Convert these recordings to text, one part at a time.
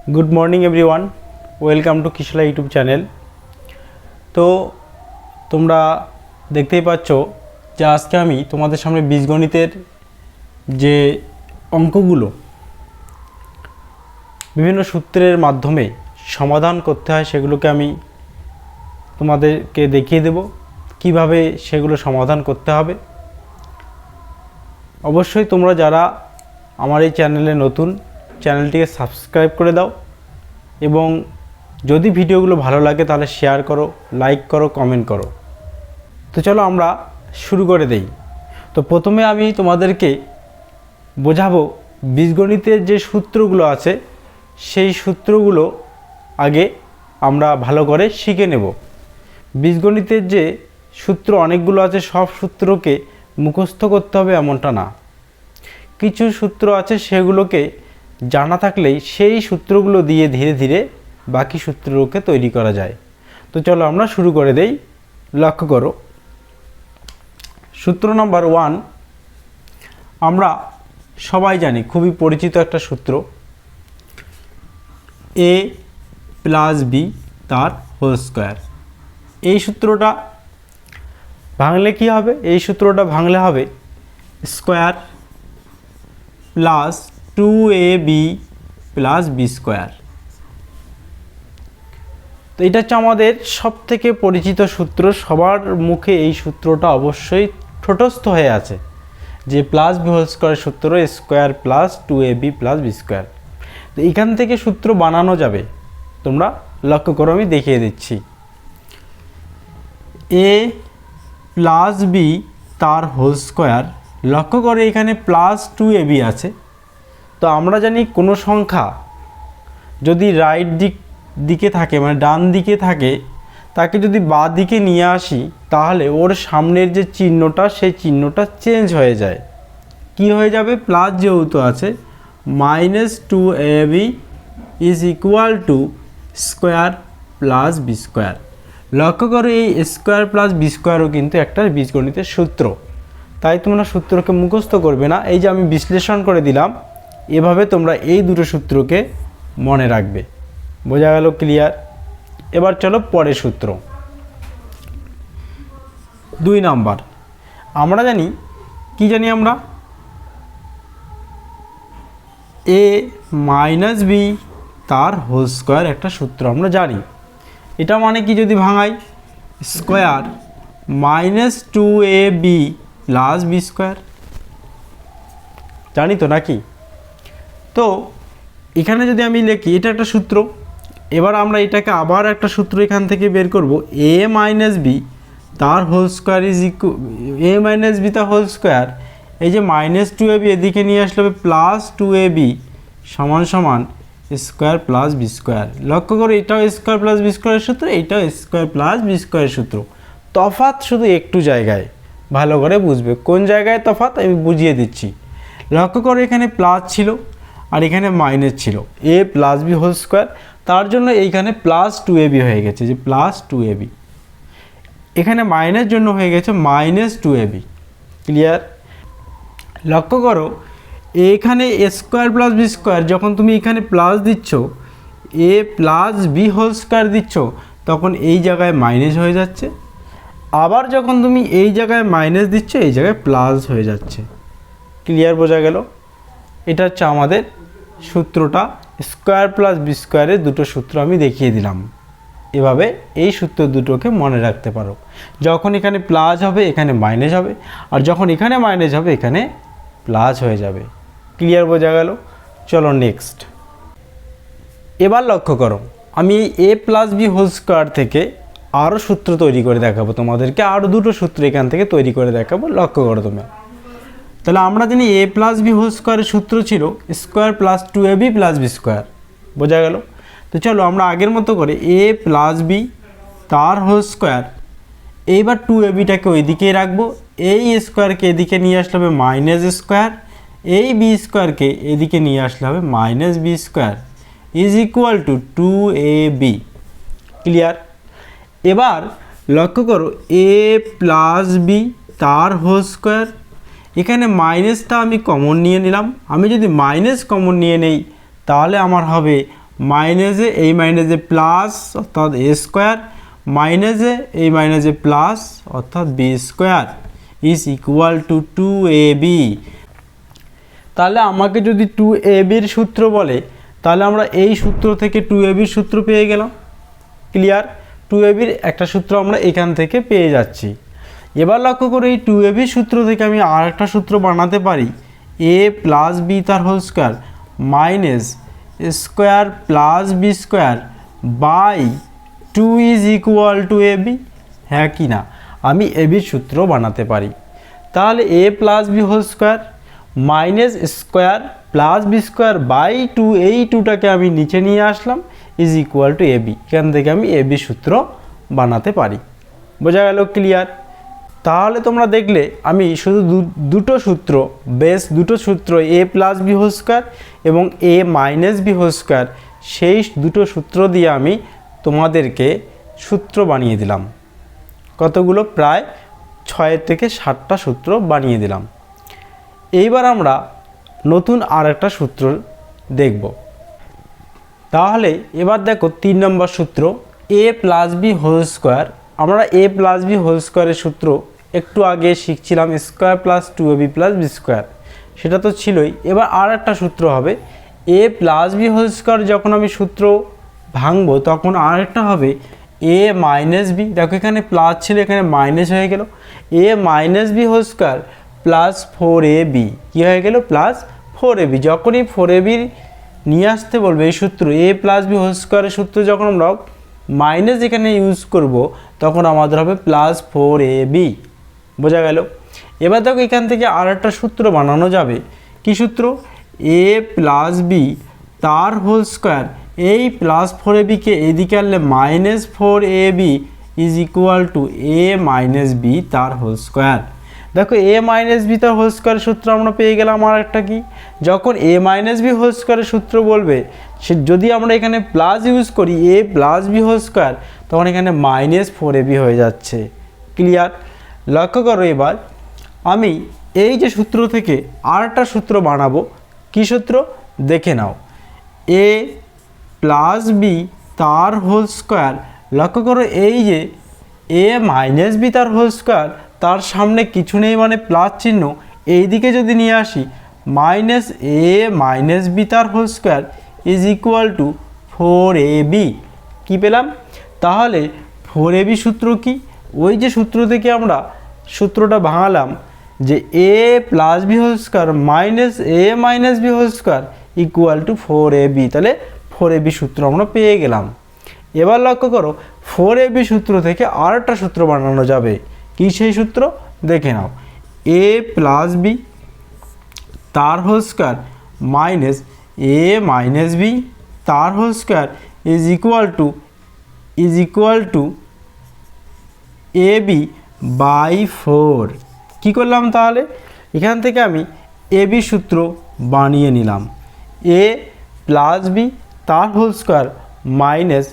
Good morning everyone, welcome to Kishla YouTube channel. তো তোমরা দেখতেই পাচ্ছ যে আজকে আমি তোমাদের সামনে বীজগণিতের যে অঙ্কগুলো বিভিন্ন সূত্রের মাধ্যমে সমাধান করতে হয় সেগুলোকে আমি তোমাদেরকে দেখিয়ে দেব কিভাবে সেগুলো সমাধান করতে হবে। অবশ্যই তোমরা যারা আমার এই চ্যানেলে নতুন, চ্যানেলটিকে সাবস্ক্রাইব করে দাও এবং যদি ভিডিওগুলো ভালো লাগে তাহলে শেয়ার করো, লাইক করো, কমেন্ট করো। তো চলো আমরা শুরু করে দেই। তো প্রথমে আমি তোমাদেরকে বোঝাবো বীজগণিতের যে সূত্রগুলো আছে সেই সূত্রগুলো আগে আমরা ভালো করে শিখে নেব। বীজগণিতের যে সূত্র অনেকগুলো আছে, সব সূত্রকে মুখস্থ করতে হবে এমনটা না। কিছু সূত্র আছে সেগুলোকে জানা থাকলেই সেই সূত্রগুলো দিয়ে ধীরে ধীরে বাকি সূত্রকে তৈরি করা যায়। তো চলো আমরা শুরু করে দেই। লক্ষ্য করো, সূত্র নম্বর 1 আমরা সবাই জানি, খুবই পরিচিত একটা সূত্র, a প্লাস বি তার হোল স্কোয়ার। এই সূত্রটা ভাঙলে কি হবে? এই সূত্রটা ভাঙলে হবে square plus 2ab plus B square. তো এটা হচ্ছে আমাদের সব থেকে পরিচিত সূত্র, সবার মুখে এই সূত্রটা অবশ্যই ঠোঁটস্থ হয়ে আছে যে প্লাস বি হোল স্কোয়ার সূত্র, square plus 2ab plus B square. তো এখান থেকে সূত্র বানানো যাবে, তোমরা লক্ষ্য করো, আমি দেখিয়ে দিচ্ছি। a প্লাস বি তার হোল স্কোয়ার, লক্ষ্য করে এখানে প্লাস 2ab আছে। তো আমরা জানি কোনো সংখ্যা যদি রাইট দিকে থাকে, মানে ডান দিকে থাকে, তাকে যদি বাঁ দিকে নিয়ে আসি তাহলে ওর সামনের যে চিহ্নটা সেই চিহ্নটা চেঞ্জ হয়ে যায়। কি হয়ে যাবে? প্লাস যেহেতু আছে, -2ab is equal to square plus B square. লক্ষ্য করো এই স্কোয়ার প্লাস বি স্কোয়ারও কিন্তু একটা বীজগণিতের সূত্র, তাই তোমরা সূত্রকে মুখস্থ করবে না। এই যে আমি বিশ্লেষণ করে দিলাম, এভাবে তোমরা এই দুটো সূত্রকে মনে রাখবে। বোঝা গেল? ক্লিয়ার? এবার চলো পরের সূত্র 2 নাম্বার। আমরা জানি, কি জানি আমরা, a মাইনাস বি তার হোল স্কোয়ার একটা সূত্র আমরা জানি। এটা মানে কি যদি ভাঙাই, square -2ab plus B square. জানি তো নাকি? তো এখানে যদি আমি লিখি, এটা একটা সূত্র। এবার আমরা এটাকে আবার একটা সূত্র এখান থেকে বের করব, a মাইনাস বি তার whole square is a minus B তার হোল স্কোয়ার। এই যে -2ab এদিকে নিয়ে আসলে হবে +2ab সমান সমান স্কোয়ার প্লাস বি স্কোয়ার। লক্ষ্য করে এটাও স্কোয়ার প্লাস বি স্কোয়ারের সূত্র, এইটাও স্কোয়ার প্লাস বি স্কোয়ারের সূত্র। তফাৎ শুধু একটু জায়গায়, ভালো করে বুঝবে কোন জায়গায় তফাৎ আমি বুঝিয়ে দিচ্ছি। লক্ষ্য করে এখানে প্লাস ছিল আর এখানে মাইনাস ছিল, a plus B whole square, তার জন্য এইখানে +2ab হয়ে গেছে, যে +2ab। এখানে মাইনাস জন্য হয়ে গেছে -2ab। ক্লিয়ার? লক্ষ্য করো এখানে স্কোয়ার প্লাস বি স্কোয়ার, যখন তুমি এখানে প্লাস দিচ্ছ, a plus B whole square দিচ্ছ, তখন এই জায়গায় মাইনাস হয়ে যাচ্ছে। আবার যখন তুমি এই জায়গায় মাইনাস দিচ্ছ, এই জায়গায় প্লাস হয়ে যাচ্ছে। ক্লিয়ার? বোঝা গেল? এটা হচ্ছে আমাদের সূত্রটা। স্কোয়ার প্লাস বি স্কোয়ারের দুটো সূত্র আমি দেখিয়ে দিলাম। এভাবে এই সূত্র দুটোকে মনে রাখতে পারো। যখন এখানে প্লাস হবে এখানে মাইনাস হবে, আর যখন এখানে মাইনাস হবে এখানে প্লাস হয়ে যাবে। ক্লিয়ার? বোঝা গেল? চলো নেক্সট। এবার লক্ষ্য করো, আমি a plus B whole square থেকে আরও সূত্র তৈরি করে দেখাবো তোমাদেরকে, আরও দুটো সূত্র এখান থেকে তৈরি করে দেখাবো। লক্ষ্য করো তোমরা, তাহলে আমরা জানি a প্লাস বি হোল স্কোয়ারের সূত্র ছিল square plus 2ab plus B square. বোঝা গেল? তো চলো আমরা আগের মতো করে a প্লাস বি তার হোল স্কোয়ার, এইবার 2abটাকে ওই দিকেই রাখবো, এই স্কোয়ারকে এদিকে নিয়ে আসলে হবে মাইনাস স্কোয়ার, এই বি স্কোয়ারকে এদিকে নিয়ে আসলে হবে minus b square is equal to 2ab। Clear? এবার লক্ষ্য করো a প্লাস বি তার হোল স্কোয়ার, এখানে মাইনাসটা আমি কমন নিয়ে নিলাম। আমি যদি মাইনাস কমন নিয়ে নেই তাহলে আমার হবে মাইনাসে এই মাইনাসে প্লাস অর্থাৎ এ স্কোয়ার, মাইনাসে এই মাইনাসে প্লাস অর্থাৎ b square is equal to 2ab। তাহলে আমাকে যদি 2ab-র সূত্র বলে তাহলে আমরা এই সূত্র থেকে 2ab-র সূত্র পেয়ে গেলাম। ক্লিয়ার? 2ab-র একটা সূত্র আমরা এখান থেকে পেয়ে যাচ্ছি। এবার লক্ষ্য করে এই 2ab-র সূত্র থেকে আমি আর একটা সূত্র বানাতে পারি, a প্লাস বি তার whole square minus square plus B square by 2 is equal to ab। হ্যাঁ কি না? আমি ab-র সূত্র বানাতে পারি। তাহলে a plus B whole square minus square plus B square by 2, এই 2টাকে আমি নিচে নিয়ে আসলাম, ইজ ইকুয়াল টু ab। এখান থেকে আমি ab সূত্র বানাতে পারি। বোঝা গেল? ক্লিয়ার? তাহলে তোমরা দেখলে আমি শুধু দুটো সূত্র, বেস দুটো সূত্র, a plus B whole square এবং a minus b whole square, সেই দুটো সূত্র দিয়ে আমি তোমাদেরকে সূত্র বানিয়ে দিলাম। কতগুলো? প্রায় 6 থেকে 7টা সূত্র বানিয়ে দিলাম। এইবার আমরা নতুন আর একটা সূত্র দেখব। তাহলে এবার দেখো 3 নম্বর সূত্র, a plus B whole square. আমরা a প্লাস বি হোল স্কোয়ারের সূত্র একটু আগে শিখছিলাম, square plus 2ab plus B square, সেটা তো ছিলই। এবার আর একটা সূত্র হবে a plus B whole square. যখন আমি সূত্র ভাঙবো তখন আর একটা হবে a মাইনাস বি। দেখো এখানে প্লাস ছিল, এখানে মাইনাস হয়ে গেল, a minus b whole square plus 4ab। কী হয়ে গেল? Plus 4ab। যখনই 4ab নিয়ে আসতে বলবে এই সূত্র, a প্লাস বি হোল স্কোয়ারের সূত্র যখন আমরা মাইনাস এখানে ইউজ করব তখন আমাদের হবে প্লাস 4ab। বোঝা গেল? এবার দেখো এখান থেকে আর একটা সূত্র বানানো যাবে। কি সূত্র? a প্লাস বি তার হোল স্কোয়ার। এই প্লাস 4ab-কে এদিকে আনলে minus 4ab is equal to a minus B তার হোল স্কোয়ার। দেখো a মাইনাস বি তার হোল স্কোয়ারের সূত্র আমরা পেয়ে গেলাম। আর একটা কি? যখন a মাইনাস বি হোল স্কোয়ারের সূত্র বলবে, সে যদি আমরা এখানে প্লাস ইউজ করি a plus B whole square, তখন এখানে মাইনাস 4ab হয়ে যাচ্ছে। ক্লিয়ার? লক্ষ্য করো, এবার আমি এই যে সূত্র থেকে আর একটা সূত্র বানাবো। কি সূত্র? দেখে নাও, a প্লাস বি তার হোল স্কোয়ার। লক্ষ্য করো এই যে a মাইনাস বি তার হোল স্কোয়ার, তার সামনে কিছু নেই মানে প্লাস চিহ্ন, এই দিকে যদি নিয়ে আসি মাইনাস a মাইনাস বি তার whole square is equal to 4ab। কী পেলাম? তাহলে 4ab সূত্র কি? ওই যে সূত্র থেকে আমরা সূত্রটা ভাঙালাম যে a plus B whole square minus a minus b whole square equal to 4ab। তাহলে 4ab সূত্র আমরা পেয়ে গেলাম। এবার লক্ষ্য করো 4ab সূত্র থেকে আর একটা সূত্র বানানো যাবে। কি সেই সূত্র? দেখে নাও, a প্লাস বি তার whole square minus a minus B তার whole square is equal to ab by 4। কী করলাম তাহলে? এখান থেকে আমি ab সূত্র বানিয়ে নিলাম, a প্লাস বি তার whole square minus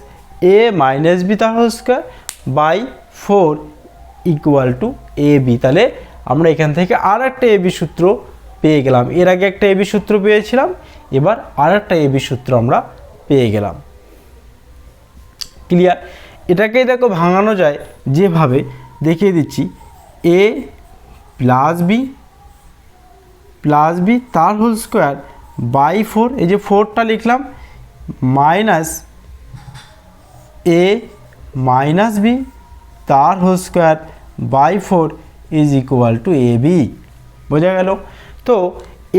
a minus B তার whole square by 4 equal to ab। তাহলে আমরা এখান থেকে আর একটা ab সূত্র পেয়ে গেলাম। এর আগে একটা ab সূত্র পেয়েছিলাম, এবার আর একটা ab সূত্র আমরা পেয়ে গেলাম। ক্লিয়ার? এটাকেই দেখো ভাঙানো যায় যেভাবে দেখিয়ে দিচ্ছি, a প্লাস বি তার হোল স্কোয়ার বাই 4, এই যে 4টা লিখলাম, মাইনাস a মাইনাস বি তার whole square by 4 is equal to ab। বোঝা গেল? তো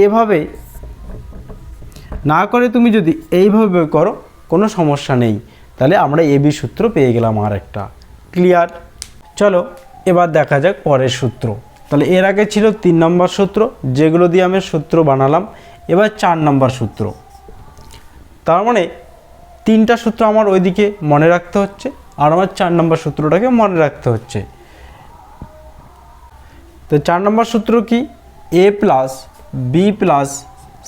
এভাবে না করে তুমি যদি এইভাবে করো কোনো সমস্যা নেই। তাহলে আমরা ab সূত্র পেয়ে গেলাম আর একটা। ক্লিয়ার? চলো এবার দেখা যাক পরের সূত্র। তাহলে এর আগে ছিল 3 নম্বর সূত্র, যেগুলো দিয়ে আমি সূত্র বানালাম। এবার 4 নম্বর সূত্র। তার মানে 3টা সূত্র আমার ওইদিকে মনে রাখতে হচ্ছে, আর আমার 4 নম্বর সূত্রটাকে মনে রাখতে হচ্ছে। তো 4 নম্বর সূত্র কি? a plus B plus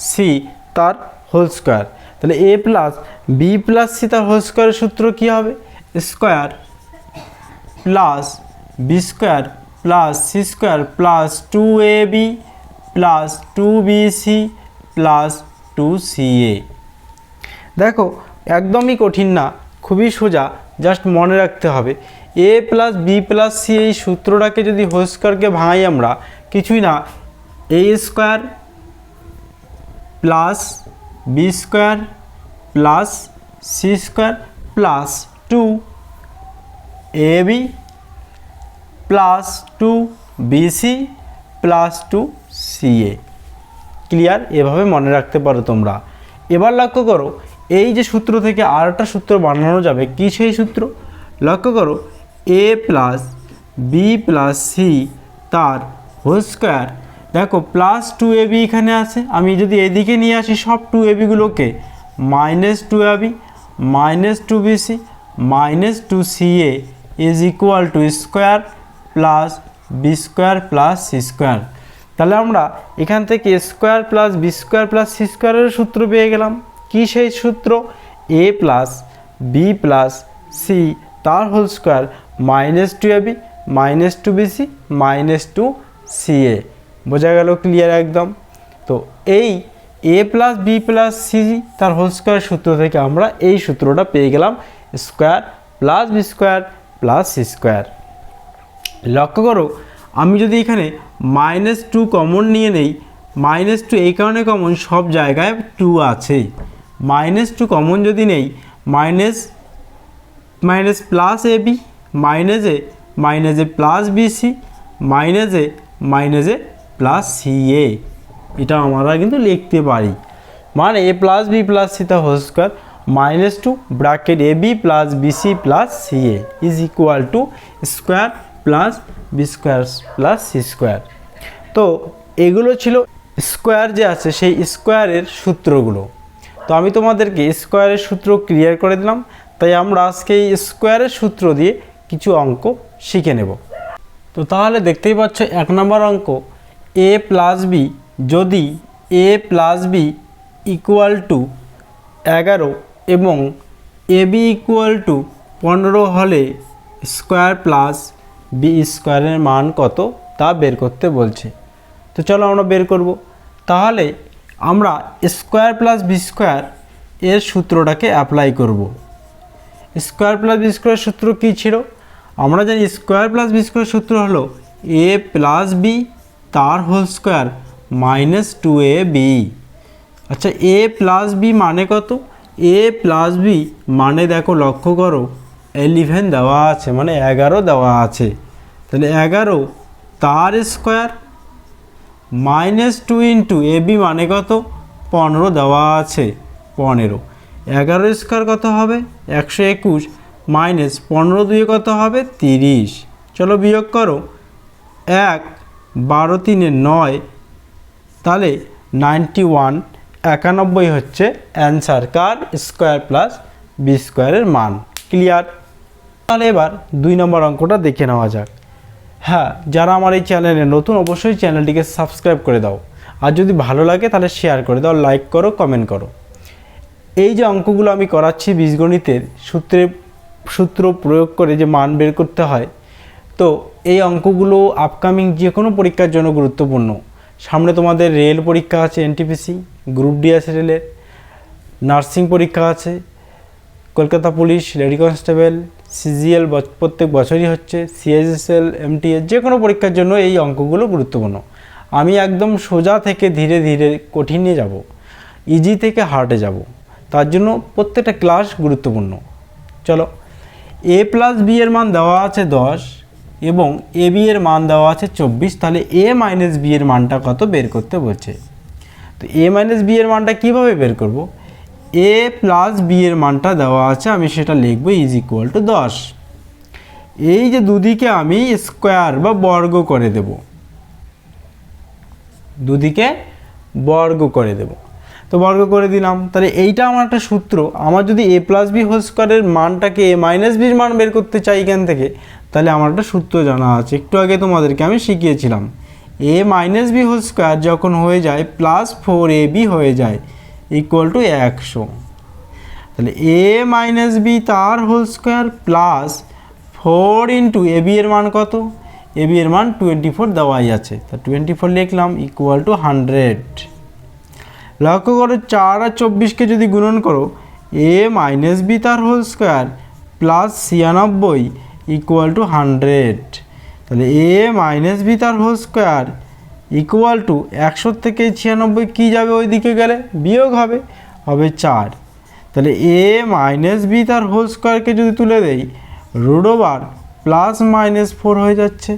C তার হোল স্কোয়ার। তাহলে a plus B plus C তার হোল স্কোয়ারের সূত্র কী হবে? Square plus B square plus C square plus 2ab plus 2bc plus 2ca। দেখো একদমই কঠিন না, খুবই সোজা, জাস্ট মনে রাখতে হবে এ প্লাস বি প্লাস সি এই সূত্রটাকে যদি হোল স্কোয়ারকে ভাঙাই আমরা কিছুই না, A square plus B square plus C square plus 2ab plus 2bc plus 2ca। Clear? এভাবে মনে রাখতে পারো তোমরা। এবার লক্ষ্য করো এই যে সূত্র থেকে আর একটা সূত্র বানানো যাবে, কি সেই সূত্র? লক্ষ্য করো এ প্লাস বি প্লাস সি তার হোল স্কোয়ার। দেখো প্লাস 2ab এখানে আছে, আমি যদি এদিকে নিয়ে আসি সব 2abগুলোকে, minus 2ab minus 2bc minus 2ca is equal to square plus B square plus C square. তাহলে আমরা এখান থেকে square plus B square plus C স্কোয়ারের সূত্র পেয়ে গেলাম। কি সেই সূত্র? এ প্লাস বি প্লাস সি তার whole square minus 2ab minus 2bc minus 2ca। বোঝা গেল? ক্লিয়ার একদম। তো এই a plus B plus C তার হোল স্কোয়ার সূত্র থেকে আমরা এই সূত্রটা পেয়ে গেলাম, square plus B square plus C square. লক্ষ্য করো আমি যদি এখানে -2 কমন নিয়ে নেই, -2 এই কারণে কমন, সব জায়গায় 2 আছে। -2 কমন যদি নেই, minus plus ab minus a plus bc minus a plus ca, এটা আমরা কিন্তু লিখতে পারি। মানে a plus B plus c তা whole square -2 bracket a b plus bc plus ca is equal to square plus B square plus C square. তো এগুলো ছিল স্কোয়ার যে আছে সেই স্কোয়ারের সূত্রগুলো। তো আমি তোমাদেরকে স্কোয়ারের সূত্র ক্লিয়ার করে দিলাম, তাই আমরা আজকে এই স্কোয়ারের সূত্র দিয়ে কিছু অঙ্ক শিখে নেব। তো তাহলে দেখতেই পাচ্ছ 1 নম্বর অঙ্ক, এ প্লাস বি যদি এ প্লাস বি ইকুয়াল টু 11 এবং এ বি ইকুয়াল টু 15 হলে স্কোয়ার প্লাস বি স্কোয়ারের মান কত তা বের করতে বলছে। তো চলো আমরা বের করব। তাহলে আমরা স্কোয়ার প্লাস বি স্কোয়ার এর সূত্রটাকে অ্যাপ্লাই করব। স্কোয়ার প্লাস বি স্কোয়ারের সূত্র কী ছিল? আমরা জানি স্কোয়ার প্লাস বি স্কোয়ারের সূত্র হলো এ প্লাস বি তার হোল স্কোয়ার মাইনাস 2ab। আচ্ছা এ প্লাস বি মানে কত? এ প্লাস বি মানে দেখো লক্ষ্য করো 11 দেওয়া আছে, মানে 11 দেওয়া আছে। তাহলে 11 তার স্কোয়ার -2 ইন্টু এ বি মানে কত? 15 দেওয়া আছে, 15। 11 স্কোয়ার কত হবে? 121 মাইনাস 15 দুয়ে কত হবে? 30। চলো বিয়োগ করো, 1 12 3 9, তাহলে 91 91 হচ্ছে অ্যান্সার কার? স্কোয়ার প্লাস বি স্কোয়ারের মান। ক্লিয়ার? তাহলে এবার 2 নম্বর অঙ্কটা দেখে নেওয়া যাক। হ্যাঁ, যারা আমার এই চ্যানেলে নতুন অবশ্যই চ্যানেলটিকে সাবস্ক্রাইব করে দাও, আর যদি ভালো লাগে তাহলে শেয়ার করে দাও, লাইক করো, কমেন্ট করো। এই যে অঙ্কগুলো আমি করাচ্ছি বীজগণিতের সূত্র প্রয়োগ করে যে মান বের করতে হয়, তো এই অঙ্কগুলো আপকামিং যে কোনো পরীক্ষার জন্য গুরুত্বপূর্ণ। সামনে তোমাদের রেল পরীক্ষা আছে, এনটিপিসি, গ্রুপ ডি আছে রেলের, নার্সিং পরীক্ষা আছে, Kolkata police, lady constable, CGL প্রত্যেক বছরই হচ্ছে, সিএইচএসএল, এমটিএস, যে কোনো পরীক্ষার জন্য এই অঙ্কগুলো গুরুত্বপূর্ণ। আমি একদম সোজা থেকে ধীরে ধীরে কঠিনে যাব, ইজি থেকে হার্ডে যাব, তার জন্য প্রত্যেকটা ক্লাস গুরুত্বপূর্ণ। চলো, এ প্লাস বি এর মান দেওয়া আছে 10 এবং এ বি এর মান দেওয়া আছে 24। তাহলে এ মাইনাস বি এর মানটা কত বের করতে বলছে। তো এ মাইনাস বি এর মানটা কীভাবে বের করব? এ প্লাস বি এর মানটা দেওয়া আছে, আমি সেটা লিখব ইজ ইকুয়াল টু 10। এই যে দুদিকে আমি স্কোয়ার বা বর্গ করে দেব, দুদিকে বর্গ করে দেব। তো বর্গ করে দিলাম, তাহলে এইটা আমার একটা সূত্র। আমার যদি এ প্লাস বি হোল স্কোয়ারের মানটাকে এ মাইনাস বির মান বের করতে চাই এখান থেকে, তাহলে আমার একটা সূত্র জানা আছে, একটু আগে তোমাদেরকে আমি শিখিয়েছিলাম। এ মাইনাস বি হোল স্কোয়ার যখন হয়ে যায় প্লাস 4ab হয়ে যায় ইকুয়াল টু 100। তাহলে এ মাইনাস বি তার whole square plus 4 into a B এর মান কত? এ বি এর মান 24 দেওয়াই আছে, তা 24 লিখলাম ইকুয়াল টু 100। লক্ষ্য করো 4 আর 24কে যদি গুণন করো এ মাইনাস বি তার whole square plus 96 equal to 100। তাহলে এ মাইনাস বি তার হোল স্কোয়ার ইকুয়াল টু 100 থেকে 96 কী যাবে ওই দিকে গেলে বিয়োগ হবে, হবে 4। তাহলে এ মাইনাস বি তার হোল স্কোয়ারকে যদি তুলে দেই রুট ওভার প্লাস মাইনাস 4 হয়ে যাচ্ছে।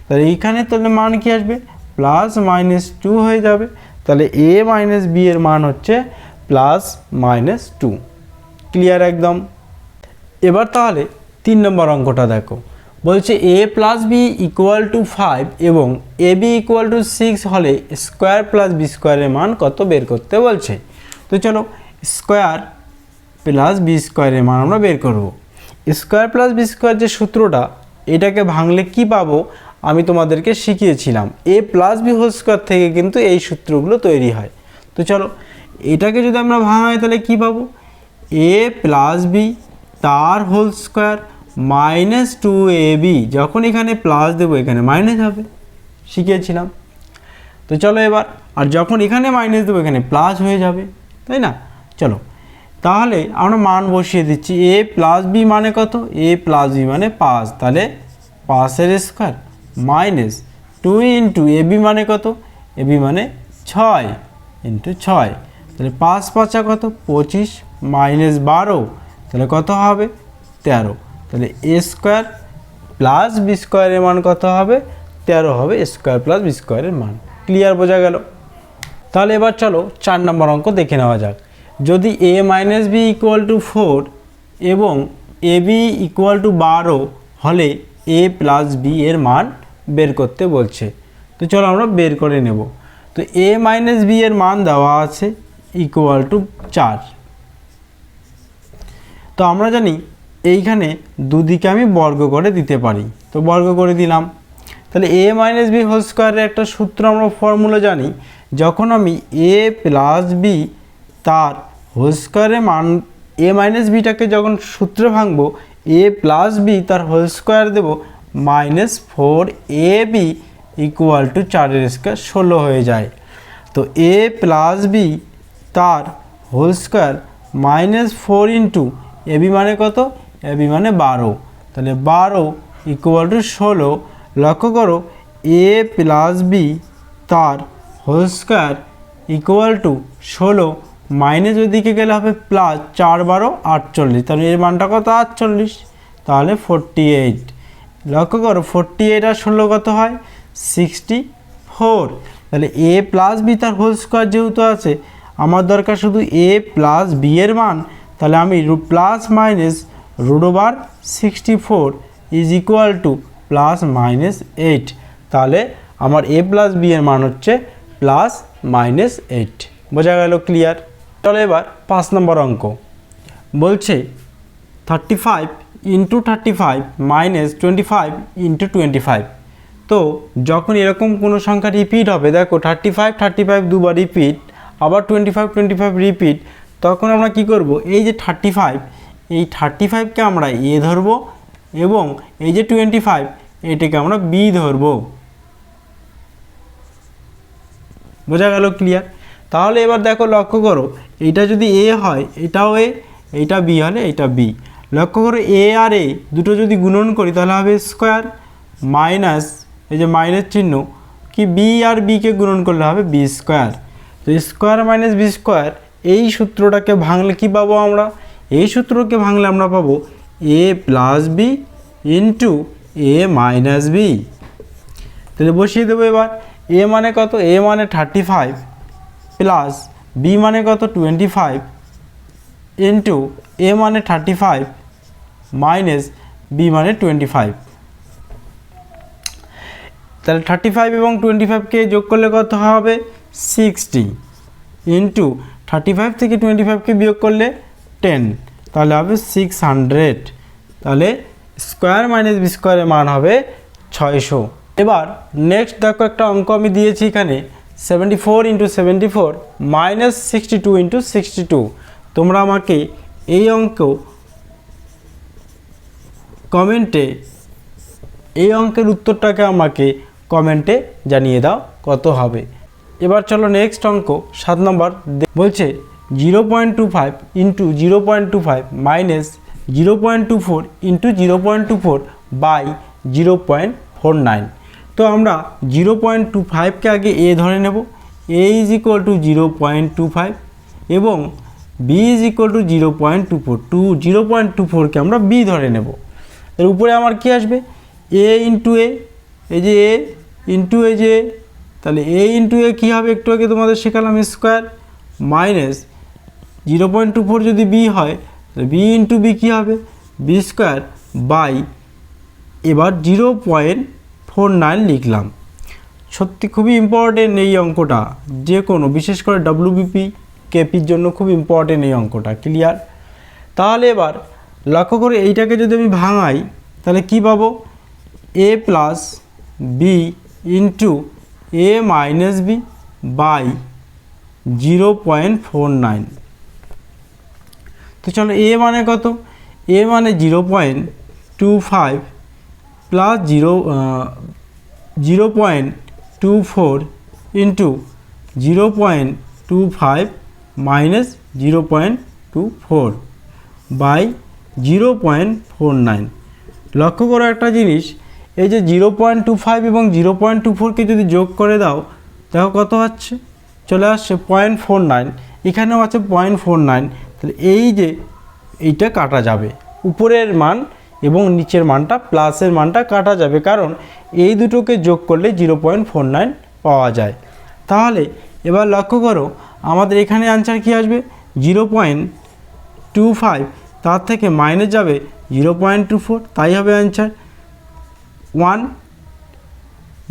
তাহলে এইখানে তাহলে মান কি আসবে প্লাস মাইনাস 2 হয়ে যাবে। তাহলে এ মাইনাস বি এর মান হচ্ছে প্লাস মাইনাস 2। ক্লিয়ার একদম। এবার তাহলে 3 নম্বর অঙ্কটা দেখো, বলছে এ প্লাস বি ইকুয়াল টু 5 এবং এ বি ইকুয়াল টু 6 হলে স্কোয়ার প্লাস বি স্কোয়ারের মান কত বের করতে বলছে। তো চলো স্কোয়ার প্লাস বি স্কোয়ারের মান আমরা বের করব। স্কোয়ার প্লাস বি স্কোয়ার যে সূত্রটা, এটাকে ভাঙলে কি পাবো আমি তোমাদেরকে শিখিয়েছিলাম, এ প্লাস বি হোল স্কোয়ার থেকে কিন্তু এই সূত্রগুলো তৈরি হয়। তো চলো এটাকে যদি আমরা ভাঙাই তাহলে কি পাবো, এ প্লাস বি তার হোল স্কোয়ার মাইনাস 2ab, যখন এখানে প্লাস দেবো এখানে মাইনাস হবে, শিখিয়েছিলাম। তো চলো এবার আর যখন এখানে মাইনাস দেবো এখানে প্লাস হয়ে যাবে, তাই না। চলো তাহলে আমরা মান বসিয়ে দিচ্ছি, এ প্লাস বি মানে কত, এ প্লাস বি মানে 5, তাহলে 5 square minus 2 into a B মানে কত, এ বি মানে 6 ইন্টু 6, তাহলে 5 5 কত 25 মাইনাস 12, তাহলে কত হবে 13। তাহলে এ স্কোয়ার প্লাস বি স্কোয়ারের মান কত হবে 13 হবে স্কোয়ার প্লাস বি স্কোয়ারের মান। ক্লিয়ার, বোঝা গেল। তাহলে এবার চলো 4 নম্বর অঙ্ক দেখে নেওয়া যাক। যদি এ মাইনাস বি ইকুয়াল টু 4 এবং এ বি ইকুয়াল টু 12 হলে এ প্লাস বি এর মান বের করতে বলছে। তো চলো আমরা বের করে নেব। তো এ মাইনাস বি এর মান দেওয়া আছে ইকুয়াল টু 4। তো আমরা জানি এইখানে দুদিকে আমি বর্গ করে দিতে পারি, তো বর্গ করে দিলাম। তাহলে এ মাইনাস বি হোল স্কোয়ারের একটা সূত্র আমরা ফর্মুলা জানি, যখন আমি এ প্লাস বি তার হোল স্কোয়ারের মান, এ মাইনাস বিটাকে যখন সূত্রে ভাঙবো এ প্লাস বি তার হোল স্কোয়ার দেবো minus 4ab equal to 4 square 16 হয়ে যায়। তো এ প্লাস বি তার whole square minus 4 into a B মানে কত, এ বি মানে 12, তাহলে 12 ইকুয়াল টু 16। লক্ষ্য করো এ প্লাস বি তার whole square equal to 16 minus ওইদিকে গেলে হবে প্লাস, 4 12 48, তাহলে এর মানটা কত 48, তাহলে 48। লক্ষ্য করো 48 আর 16 কত হয় 64। তাহলে এ প্লাস বি তার হোল স্কোয়ার যেহেতু আছে, আমার দরকার শুধু এ প্লাস বি এর মান, তাহলে আমি plus minus root over 64 is equal to plus minus 8, তাহলে আমার এ প্লাস বি এর মান হচ্ছে প্লাস মাইনাস 8। বোঝা গেল, ক্লিয়ার। চলো এবার 5 নম্বর অঙ্ক, বলছে 35 ইন্টু 35 মাইনাস 25 ইন্টু 25। তো যখন এরকম কোনো সংখ্যা রিপিট হবে, দেখো 35 35 দুবার রিপিট, আবার 25 25 রিপিট, তখন আমরা কি করব, এই যে 35 এই 35কে আমরা এ ধরবো এবং এই যে 25 এটাকে আমরা বি ধরবো। বোঝা গেল, ক্লিয়ার। তাহলে এবার দেখো লক্ষ্য করো, এইটা যদি এ হয় এটাও এ, এইটা বি হলে এইটা বি। লক্ষ্য করো এ আর এ দুটো যদি গুণন করি তাহলে হবে স্কোয়ার মাইনাস, এই যে মাইনাস চিহ্ন, কি বি আর বিকে গুণন করলে হবে বি স্কোয়ার। তো স্কোয়ার মাইনাস বি স্কোয়ার, এই সূত্রটাকে ভাঙলে কি পাবো আমরা, এই সূত্রকে ভাঙলে আমরা পাবো A plus B into A minus B. তাহলে বসিয়ে দেবো এবার, এ মানে কত, এ মানে 35 প্লাস বি মানে কত 25 ইন্টু এ মানে 35 মাইনাস বি মানে 25। তাহলে 35 এবং 25কে যোগ করলে কত হবে 60 ইন্টু 35 থেকে 25কে বিয়োগ করলে 10, তাহলে হবে 600। তাহলে স্কোয়ার মাইনাস বি স্কোয়ারের মান হবে 600। এবার নেক্সট দেখো একটা অঙ্ক আমি দিয়েছি এখানে 74 ইন্টু 74 মাইনাস 62 ইন্টু 62। তোমরা আমাকে এই অঙ্ক কমেন্টে, এই অঙ্কের উত্তরটাকে আমাকে কমেন্টে জানিয়ে দাও কত হবে। এবার চলো নেক্সট অঙ্ক 7 নম্বর, বলছে 0.25 ইন্টু 0.25 মাইনাস 0.24 ইন্টু 0.24 বাই 0.49। তো আমরা 0.25কে আগে এ ধরে নেব, এ ইজ ইকুয়াল টু 0.25 এবং বি ইজ ইকুয়াল টু 0.24, 0.24কে আমরা বি ধরে নেব। এর উপরে আমার কি আসবে, এ ইন্টু এ, এই যে এ ইন্টু এই যে, তাহলে এ ইন্টু এ কী হবে, একটু আগে তোমাদের শেখালাম স্কোয়ার, মাইনাস 0.24 যদি বি হয় তাহলে বি ইন্টু বি কী হবে, বি স্কোয়ার বাই এবার 0.49 লিখলাম। সত্যি খুবই ইম্পর্টেন্ট এই অঙ্কটা, যে কোনো বিশেষ করে ডব্লিউবিপি কেপির জন্য খুব ইম্পর্টেন্ট এই অঙ্কটা। ক্লিয়ার? তাহলে এবার লক্ষ্য করে এইটাকে যদি আমি ভাঙাই তাহলে কি পাবো, A plus B into A minus B by 0.49। তো চলো এ মানে কত, এ মানে 0.25 প্লাস 0.24 ইন্টু 0.25 মাইনাস 0.24 বাই 0.49। লক্ষ্য করো একটা জিনিস, এই যে 0.25 এবং 0.24কে যদি যোগ করে দাও দেখো কত হচ্ছে, চলে আসছে 0.49, এখানেও আছে 0.49। তাহলে এই যে এইটা কাটা যাবে, উপরের মান এবং নিচের মানটা প্লাসের মানটা কাটা যাবে, কারণ এই দুটোকে যোগ করলে 0.49 পাওয়া যায়। তাহলে এবার লক্ষ্য করো আমাদের এখানে আনসার কি আসবে, 0.25, তার থেকে মাইনাস যাবে 0.24, তাই হবে আনসার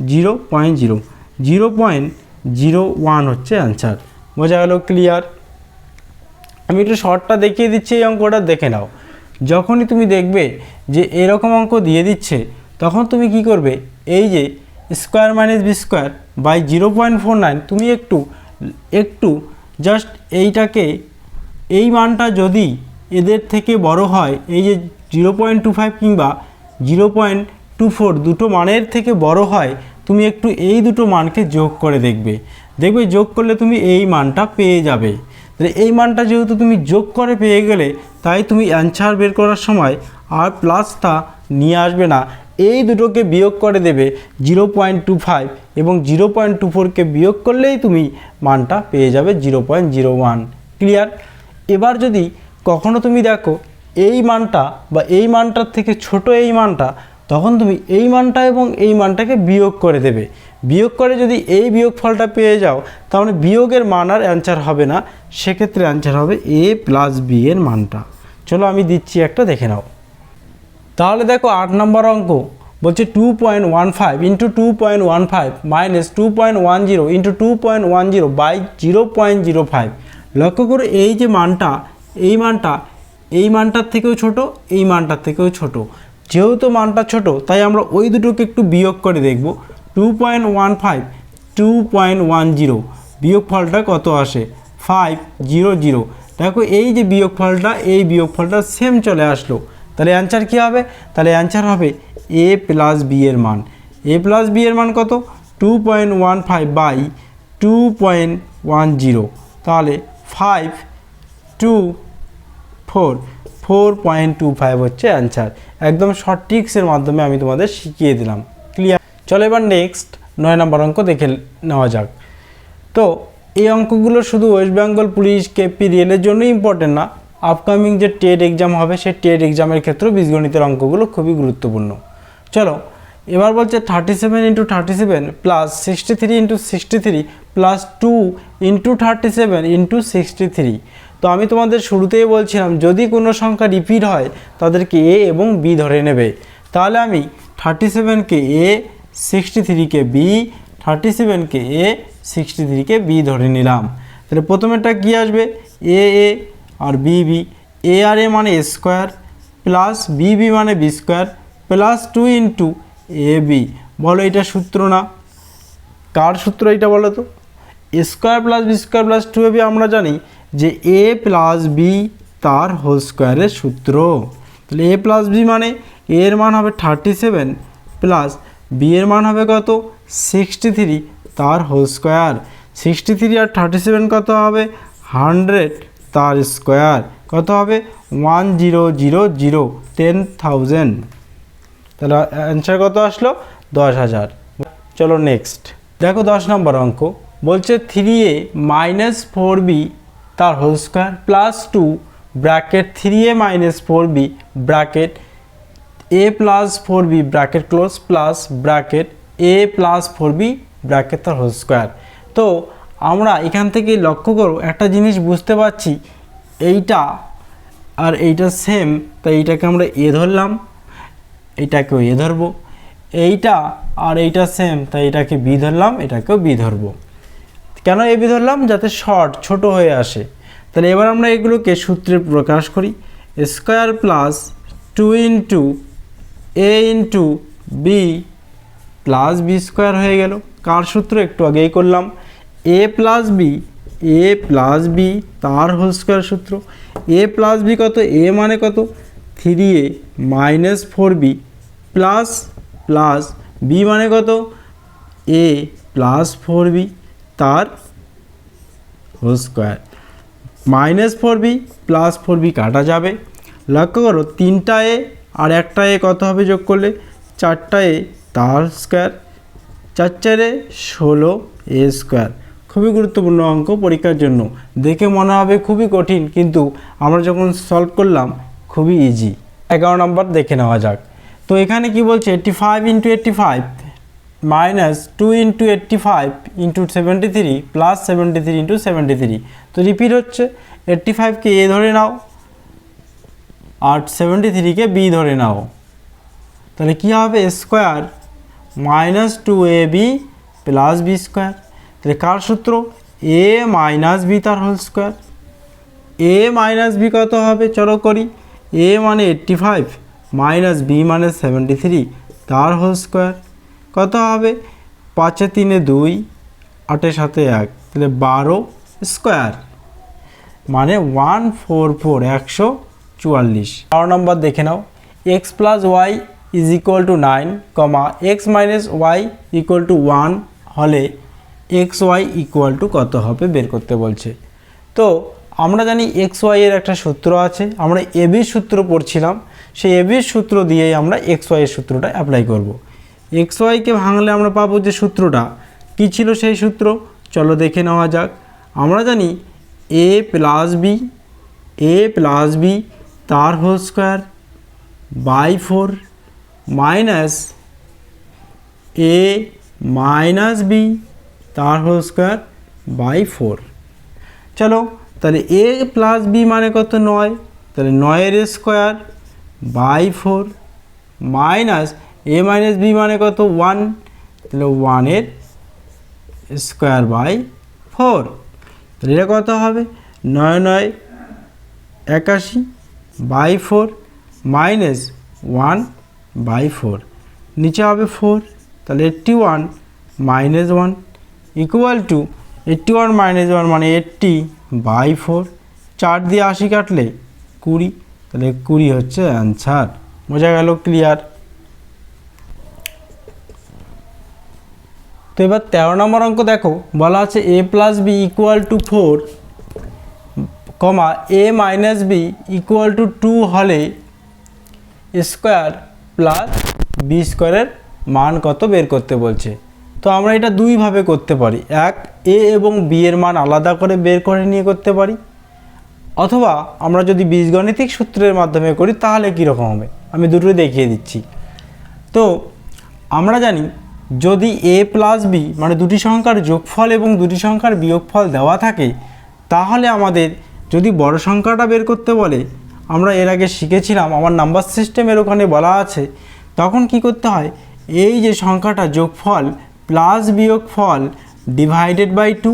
0.01 হচ্ছে আনসার। বোঝা গেল? ক্লিয়ার? আমি একটু শর্টটা দেখিয়ে দিচ্ছি, এই অঙ্কটা দেখে নাও। যখনই তুমি দেখবে যে এরকম অঙ্ক দিয়ে দিচ্ছে তখন তুমি কি করবে, এই যে square minus b square by 0.49, তুমি একটু জাস্ট এইটাকে, এই মানটা যদি এদের থেকে বড় হয়, এই যে 0.25 কিংবা 0.24 দুটো মানের থেকে বড় হয়, তুমি একটু এই দুটো মানকে যোগ করে দেখবে যোগ করলে তুমি এই মানটা পেয়ে যাবে। তাহলে এই মানটা যেহেতু তুমি যোগ করে পেয়ে গেলে, তাই তুমি অ্যান্সার বের করার সময় আর প্লাসটা নিয়ে আসবে না, এই দুটোকে বিয়োগ করে দেবে 0.25 এবং 0.24কে বিয়োগ করলেই তুমি মানটা পেয়ে যাবে 0.01। ক্লিয়ার? এবার যদি কখনো তুমি দেখো এই মানটা বা এই মানটার থেকে ছোট এই মানটা, তখন তুমি এই মানটা এবং এই মানটাকে বিয়োগ করে দেবে। বিয়োগ করে যদি এই বিয়োগফলটা পেয়ে যাও, তাহলে বিয়োগের মান আর অ্যান্সার হবে না, সেক্ষেত্রে অ্যান্সার হবে এ প্লাস বি এর মানটা। চলো আমি দিচ্ছি একটা, দেখে নাও। তাহলে দেখো 8 নম্বর অঙ্ক বলছে 2.15 ইন্টু 2.15 মাইনাস 2.10 ইন্টু 2.10 বাই 0.05। লক্ষ্য করো এই যে মানটা, এই মানটার থেকেও ছোট, এই মানটার থেকেও ছোট। যেহেতু মানটা ছোট তাই আমরা ওই দুটোকে একটু বিয়োগ করে দেখব। 2.15 2.10 বিয়োগফলটা কত আসে, 500। দেখো এই যে বিয়োগফলটা, এই বিয়োগফলটা সেম চলে আসলো। তাহলে অ্যান্সার কী হবে, তাহলে অ্যান্সার হবে এ প্লাস বি এর মান। এ প্লাস বি এর মান কত, 2.15 বাই 2.10, তাহলে 4.25 হচ্ছে অ্যান্সার। একদম শর্ট ট্রিক্সের মাধ্যমে আমি তোমাদের শিখিয়ে দিলাম। ক্লিয়ার? চলো এবার নেক্সট 9 নম্বর অঙ্ক দেখে নেওয়া যাক। তো এই অঙ্কগুলো শুধু ওয়েস্ট বেঙ্গল পুলিশ কেপি রিয়েলের জন্যই ইম্পর্টেন্ট না, আপকামিং যে টেট এক্সাম হবে সেই টেট এক্সামের ক্ষেত্রেও বীজগণিতের অঙ্কগুলো খুবই গুরুত্বপূর্ণ। চলো এবার বলছে 37 into 37 plus 63 into 63 plus 2 into 37 into 63। তো আমি তোমাদের শুরুতেই বলছিলাম যদি কোনো সংখ্যা রিপিট হয় তাদেরকে এ এবং বি ধরে নেবে। তাহলে আমি 37কে এ, 63কে বি, 37কে এ, 63কে বি ধরে নিলাম। তাহলে প্রথমেরটা কী আসবে, এ এ আর বি বি। এ আর এ মানে স্কোয়ার প্লাস বি বি মানে b square plus 2 into a b. বলো এটা সূত্র না? কার সূত্র এটা বলো তো? Square plus B square plus 2ab আমরা জানি যে এ প্লাস বি তার হোল স্কোয়ারের সূত্র। তাহলে এ প্লাস বি মানে এর মান হবে 37 প্লাস বি এর মান হবে কত, 63 তার হোল স্কোয়ার। 63 আর 37 কত হবে, 100 তার স্কোয়ার কত হবে 1000 10,000। তাহলে অ্যান্সার কত আসলো 10,000। চলো নেক্সট দেখো 10 নম্বর অঙ্ক বলছে 3a মাইনাস 4b তার whole square plus 2 bracket 3a minus 4b bracket a plus 4b bracket close plus bracket a plus 4b bracket তার হোল স্কোয়ার। তো আমরা এখান থেকে লক্ষ্য করো একটা জিনিস বুঝতে পারছি, এইটা আর এইটা সেম, তাই এইটাকে আমরা এ ধরলাম, এইটাকেও এ ধরবো, এইটা আর এইটা সেম, তাই এটাকে বি ধরলাম, এটাকেও বি ধরবো। কেন এ বি ধরলাম? যাতে শর্ট ছোট হয়ে আসে। তাহলে এবার আমরা এগুলোকে সূত্রে প্রকাশ করি, square plus 2 into a into b plus B square হয়ে গেল। কার সূত্র? একটু আগেই করলাম, এ প্লাস বি তার হোল স্কোয়ার সূত্র। এ প্লাস বি কত? এ মানে কত 3a minus 4b plus plus b মানে কত a প্লাস 4b তার whole square. Minus 4b plus 4b কাটা যাবে। লক্ষ্য করো 3টা এ আর একটা এ কত হবে যোগ করলে? 4টা এ তার স্কোয়ার, 4 4 16 এ স্কোয়ার। খুবই গুরুত্বপূর্ণ অঙ্ক পরীক্ষার জন্য। দেখে মনে হবে খুবই কঠিন, কিন্তু আমরা যখন সলভ করলাম খুবই ইজি। 11 নম্বর দেখে নেওয়া যাক। তো এখানে কি বলছে 85 into 85 minus 2 into 85 into 73 plus 73 into 73। তো রিপিট হচ্ছে, 85কে এ ধরে নাও আর 73কে বি ধরে নাও। তাহলে কী হবে? Square minus 2ab plus B square. তাহলে কার সূত্র? এ মাইনাস বি তার whole square. A minus b কত হবে? চলো করি। এ মানে 85 মাইনাস বি মানে 73 তার হোল স্কোয়ার কত হবে? 5 এ 3 এ 2, 8 এর সাথে 1, তাহলে 12 স্কোয়ার মানে 144 144। 12 নম্বর দেখে নাও, x plus y is equal to 9 comma x minus y equal to 1 হলে এক্স ওয়াই ইকুয়াল টু কত হবে বের করতে বলছে। তো আমরা জানি এক্স ওয়াই এর একটা সূত্র আছে, আমরা এবির সূত্র পড়ছিলাম, সেই এবির সূত্র দিয়েই আমরা এক্স ওয়াই এর সূত্রটা অ্যাপ্লাই করব। এক্স ওয়াইকে ভাঙলে আমরা পাবো যে সূত্রটা কী ছিল সেই সূত্র, চলো দেখে নেওয়া যাক। আমরা জানি এ প্লাস বি তার whole square by 4 minus a minus B তার হোল স্কোয়ার বাই 4। চলো তাহলে এ প্লাস বি মানে কত? 9, তাহলে 9 এর square by 4 minus a minus b মানে কত? 1, তাহলে 1 এর স্কোয়ার বাই 4। তাহলে এটা কত হবে? 9 9 81 বাই 4 মাইনাস 1 বাই 4, নিচে হবে 4, তাহলে 81 মাইনাস 1 ইকুয়াল টু 81 মাইনাস 1 মানে 80 বাই 4। 4 দিয়ে 80 কাটলে 20, তাহলে 20 হচ্ছে অ্যান্সার। বোঝা গেল? ক্লিয়ার? তো এবার 13 নম্বর অঙ্ক দেখো, বলা আছে a plus b equal to 4 comma a minus b equal to 2 হলে স্কোয়ার প্লাস বি স্কোয়ারের মান কত বের করতে বলছে। তো আমরা এটা দুইভাবে করতে পারি, এক এ এবং বি এর মান আলাদা করে বের করে নিয়ে করতে পারি, অথবা আমরা যদি বীজগণিতিক সূত্রের মাধ্যমে করি তাহলে কীরকম হবে আমি দুটোই দেখিয়ে দিচ্ছি। তো আমরা জানি যদি এ প্লাস বি মানে দুটি সংখ্যার যোগফল এবং দুটি সংখ্যার বিয়োগফল দেওয়া থাকে, তাহলে আমাদের যদি বড় সংখ্যাটা বের করতে বলে, আমরা এর আগে শিখেছিলাম আমার নাম্বার সিস্টেমের ওখানে বলা আছে, তখন কি করতে হয়, এই যে সংখ্যাটা যোগফল প্লাস বিয়োগফল ডিভাইডেড বাই 2,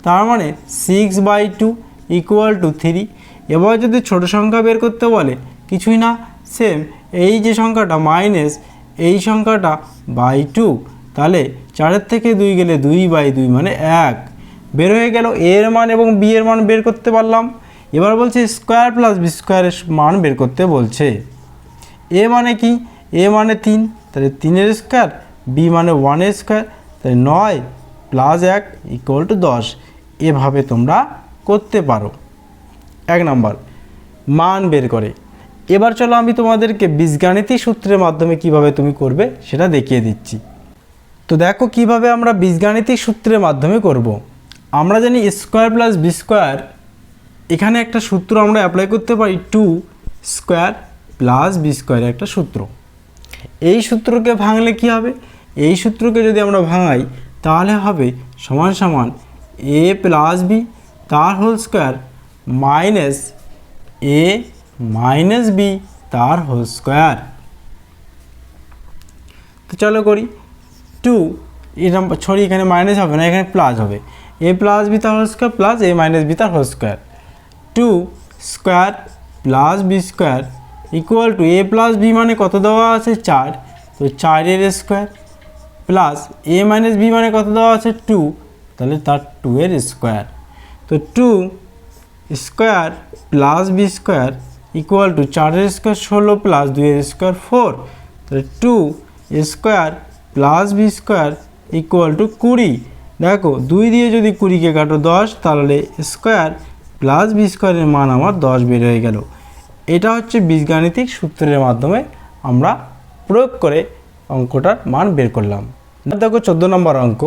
তার মানে 6/2 ইকুয়াল টু 3। এবার যদি ছোট সংখ্যা বের করতে বলে, কিছুই না, সেম এই যে সংখ্যাটা মাইনাস এই সংখ্যাটা বাই 2, তাহলে 4 থেকে 2 গেলে 2/2 মানে 1 বের হয়ে গেল। এর মান এবং বি এর মান বের করতে পারলাম। এবার বলছে স্কোয়ার প্লাস বি স্কোয়ারের মান বের করতে বলছে। এ মানে কি? এ মানে 3, তাহলে 3 স্কোয়ার, বি মানে 1 স্কোয়ার, তাহলে 9 প্লাস 1 ইকুয়াল টু 10। এভাবে তোমরা করতে পারো। 1 নম্বর মান বের করে। এবার চলো আমি তোমাদেরকে বীজগাণিতিক সূত্রের মাধ্যমে কিভাবে তুমি করবে সেটা দেখিয়ে দিচ্ছি। তো দেখো কিভাবে আমরা বীজগাণিতিক সূত্রের মাধ্যমে করব। আমরা জানি স্কোয়ার প্লাস বি স্কোয়ার, এখানে একটা সূত্র আমরা অ্যাপ্লাই করতে পারি, 2 স্কোয়ার প্লাস বি স্কোয়ারের একটা সূত্র। এই সূত্রকে ভাঙলে কি হবে, এই সূত্রকে যদি আমরা ভাঙাই তাহলে হবে সমান সমান এ প্লাস বি তার whole square minus a minus B তার হোল স্কোয়ার। তো চলো করি। 2 এটা সরি এখানে মাইনাস হবে না, এখানে প্লাস হবে, এ প্লাস বি তার whole square plus a minus B তার whole square. 2 square plus B square equal to a plus b মানে কত দেওয়া আছে 4, তো 4 square plus a minus b মানে কত দেওয়া আছে 2, তাহলে তার 2 স্কোয়ার। তো 2 square plus B square equal to 4 square 16 plus 2 square 4, তাহলে 2 square plus B square equal to 20। দেখো 2 দিয়ে যদি 20কে কাটো 10, তাহলে স্কোয়ার প্লাস বি স্কোয়ারের মান আমার 10 বের হয়ে গেল। এটা হচ্ছে বীজগাণিতিক সূত্রের মাধ্যমে আমরা প্রয়োগ করে অঙ্কটার মান বের করলাম। দেখো 14 নম্বর অঙ্ক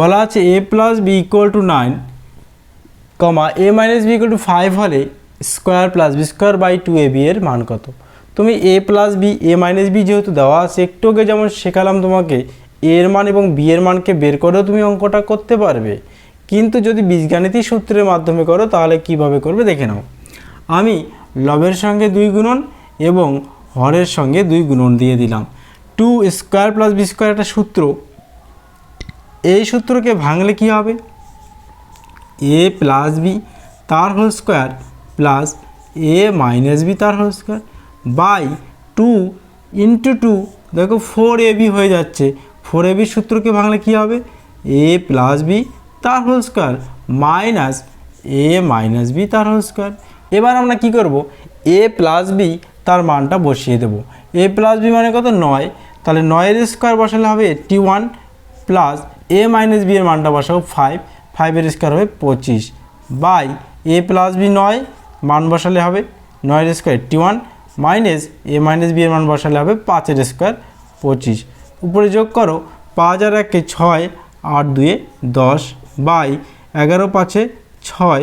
বলা আছে a plus b equal to 9 comma a minus b equal to 5 হলে square plus B square by 2ab এর মান কত। তুমি a plus b a minus b যেহেতু দেওয়া আছে, একটু আগে যেমন শেখালাম তোমাকে এর মান এবং বি এর মানকে বের করেও তুমি অঙ্কটা করতে পারবে, কিন্তু যদি বীজগাণিতিক সূত্রের মাধ্যমে করো তাহলে কিভাবে করবে দেখে নাও। আমি লবের সঙ্গে 2 গুণন এবং হরের সঙ্গে 2 গুণন দিয়ে দিলাম। 2 স্কোয়ার প্লাস বি স্কোয়ার একটা সূত্র, এই সূত্রকে ভাঙলে কি হবে, এ প্লাস বি তার whole square plus a minus B তার হোল স্কোয়ার বাই 2 ইন্টু 2, দেখো 4ab হয়ে যাচ্ছে। 4ab সূত্রকে ভাঙলে কি হবে, এ প্লাস বি তার whole square minus a minus B তার হোল স্কোয়ার। এবার আমরা কি করব, এ প্লাস বি তার মানটা বসিয়ে দেব। এ প্লাস বি মানে কত 9, তাহলে 9 স্কোয়ার বসালে হবে 81 প্লাস এ মাইনাস বি এর মানটা বসাবো 5, 5 স্কোয়ার হবে 25 বাই এ প্লাস বি 9 মান বসালে হবে 9 square 81 minus a minus B এর মান বসালে হবে 5 স্কোয়ার 25। উপরে যোগ করো, 5 আর 1 6, 8 2 10 বাই 11 5 6,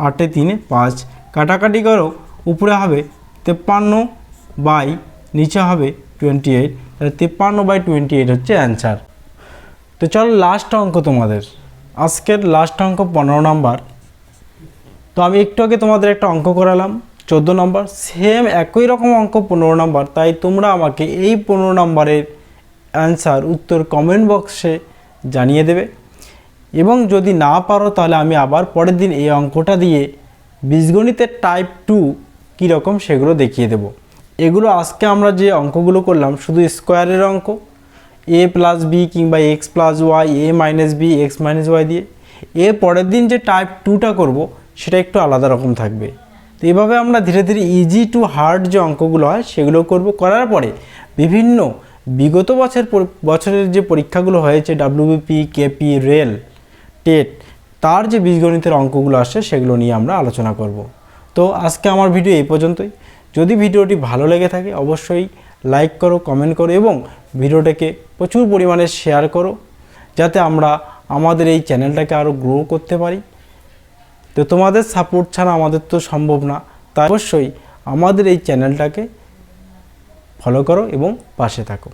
8 3 5, কাটাকাটি করো, উপরে হবে 53 বাই নিচে হবে 28, তাহলে 53 বাই 28 হচ্ছে অ্যান্সার। তো চলো লাস্ট অঙ্ক তোমাদের, আজকের লাস্ট অঙ্ক 15 নম্বর। তো আমি একটু আগে তোমাদের একটা অঙ্ক করালাম 14 নম্বর, সেম একই রকম অঙ্ক 15 নম্বর। তাই তোমরা আমাকে এই 15 নম্বরের অ্যান্সার উত্তর কমেন্ট বক্সে জানিয়ে দেবে, এবং যদি না পারো তাহলে আমি আবার পরের দিন এই অঙ্কটা দিয়ে বীজগণিতের টাইপ 2 কীরকম সেগুলো দেখিয়ে দেব। এগুলো আজকে আমরা যে অঙ্কগুলো করলাম শুধু স্কোয়ারের অঙ্ক, এ প্লাস বি কিংবা x plus y a minus b x minus y দিয়ে। এর পরের দিন যে টাইপ 2টা করব সেটা একটু আলাদা রকম থাকবে। তো এভাবে আমরা ধীরে ধীরে ইজি টু হার্ড যে অঙ্কগুলো হয় সেগুলো করব। করার পরে বিভিন্ন বিগত বছরের যে পরীক্ষাগুলো হয়েছে ডাব্লিউবিপি, কেপি, রেল, টেট, তার যে বীজগণিতের অঙ্কগুলো আসে সেগুলো নিয়ে আমরা আলোচনা করব। তো আজকে আমার ভিডিও এই পর্যন্তই। যদি ভিডিওটি ভালো লেগে থাকে অবশ্যই লাইক করো, কমেন্ট করো এবং ভিডিওটাকে প্রচুর পরিমাণে শেয়ার করো, যাতে আমরা আমাদের এই চ্যানেলটাকে আরও গ্রো করতে পারি। তো তোমাদের সাপোর্ট ছাড়া আমাদের তো সম্ভব না, তাই অবশ্যই আমাদের এই চ্যানেলটাকে ফলো করো এবং পাশে থাকো।